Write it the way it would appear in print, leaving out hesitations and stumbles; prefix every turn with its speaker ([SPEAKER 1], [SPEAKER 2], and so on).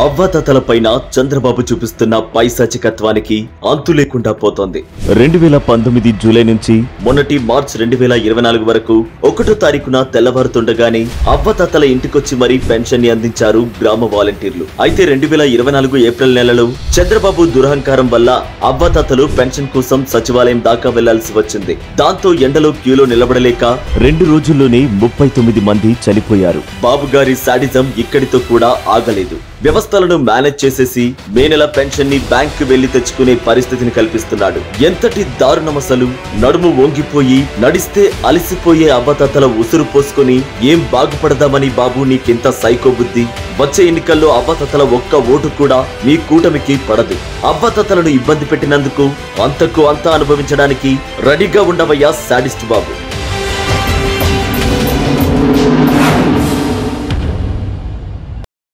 [SPEAKER 1] అవ్వాతాతలపైన చంద్రబాబు చూపిస్తున్న పైశాచికత్వానికి అంతు లేకుండా పోతోంది. 2019 జూలై నుంచి మొన్నటి మార్చ్ 2024 వరకు 1వ తారీఖున తెల్లవారుతుండగానే అవ్వాతాతల ఇంటికొచ్చి మరీ పెన్షన్ ని అందించారు గ్రామ వాలంటీర్లు. అయితే 2024 ఏప్రిల్ నెలలో చంద్రబాబు దురహంకారం వల్ల అవ్వాతాతలు పెన్షన్ కోసం సచివాలయం దాకా వెళ్లాల్సి వచ్చింది. దాంతో ఎండలో క్యూలో నిలబడలేక 2 రోజుల్లోనే 39 మంది చనిపోయారు. బాబు గారి సాడిజం ఇక్కడితో కూడా ఆగలేదు. వ్యవస్థలను మేనేజ్ చేసేసి మే నెల పెన్షన్ ని బ్యాంక్ కి వెళ్లి తెచ్చుకునే పరిస్థితిని కల్పిస్తున్నాడు. ఎంతటి దారుణమసలు! నడుము వంగిపోయి నడిస్తే అలసిపోయే అవ్వాతాతల ఉసురు పోసుకొని ఏం బాగుపడదామని బాబు నీకింత సైకో బుద్ధి? వచ్చే ఎన్నికల్లో అవ్వాతాతల ఒక్క ఓటు కూడా మీ కూటమికి పడదు. అవ్వాతాతలను ఇబ్బంది పెట్టినందుకు అంతకు అంతా అనుభవించడానికి రెడీగా ఉండవయ్యా సాడిస్ట్ బాబు.